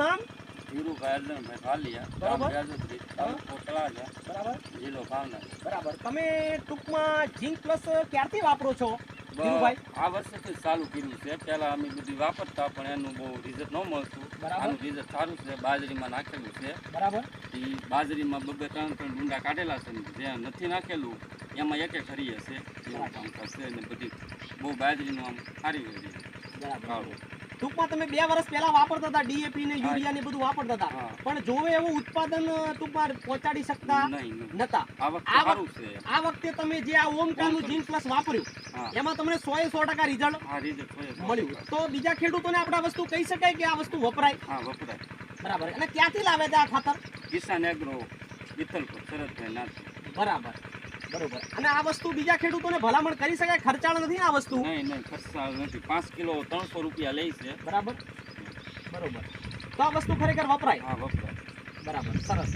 નામ? ધીરુભાઈ અર્જુનભાઈ ભાલિયા, ગામ બરાબર. વ્યાજોત્રી, તાલુકો તળાજા, બરાબર જિલ્લો ભાવનગર. બરાબર. તમે ટૂંકમાં ઝીંક પ્લસ ક્યારથી વાપરો છો ધીરુભાઈ? આ વર્ષેથી જ ચાલુ કર્યું છે. પહેલા અમે બધી વાપરતા પણ એનું બહુ રિઝલ્ટ ન મળતું. બરાબર. આનું રિઝલ્ટ સારું છે. બાજરીમાં નાખેલું છે. બરાબર એ બાજરીમાં 2-3 ડુંડા કાઢેલા છે ને જે નથી નાખેલું એમાં એક હરીએ છે. એવું કામકાજ છે ને બધી બહુ બાજરીનું આમ સારી રહી. બરાબર. ટૂંકમાં તમે 2 વર્ષ પહેલા વાપરતા હતા ડીએપી ને યુરિયા ને બધું વાપરતા હતા, હા. પણ જોવે એવું ઉત્પાદન ટૂંકમાં પહોંચાડી શકતા નહીં. નતા. આ વખતે સારું છે. આ વખતે તમે જે આ ઓમકારનું ઝીંક પ્લસ વાપર્યું હા. એમાં તમને 100% રિઝલ્ટ આ રિઝલ્ટ મળ્યું. તો બીજા ખેડૂતોને આપણે આ વસ્તુ કહી શકાય કે આ વસ્તુ વપરાય? હા, વપરાય. બરાબર. અને ક્યાંથી લાવે છે આ ખાતર? કિસાન એગ્રો વિઠ્ઠલપુર શરદભાઈ નાથ. બરાબર બરોબર. અને આ વસ્તુ બીજા ખેડૂતોને ભલામણ કરી શકાય? ખર્ચાળ નથી આ વસ્તુ? નહીં ખર્ચા નથી. 5 કિલો 300 રૂપિયા લે છે. બરાબર બરોબર. તો આ વસ્તુ ખરેખર વપરાય? હા, વપરાય. બરાબર, સરસ.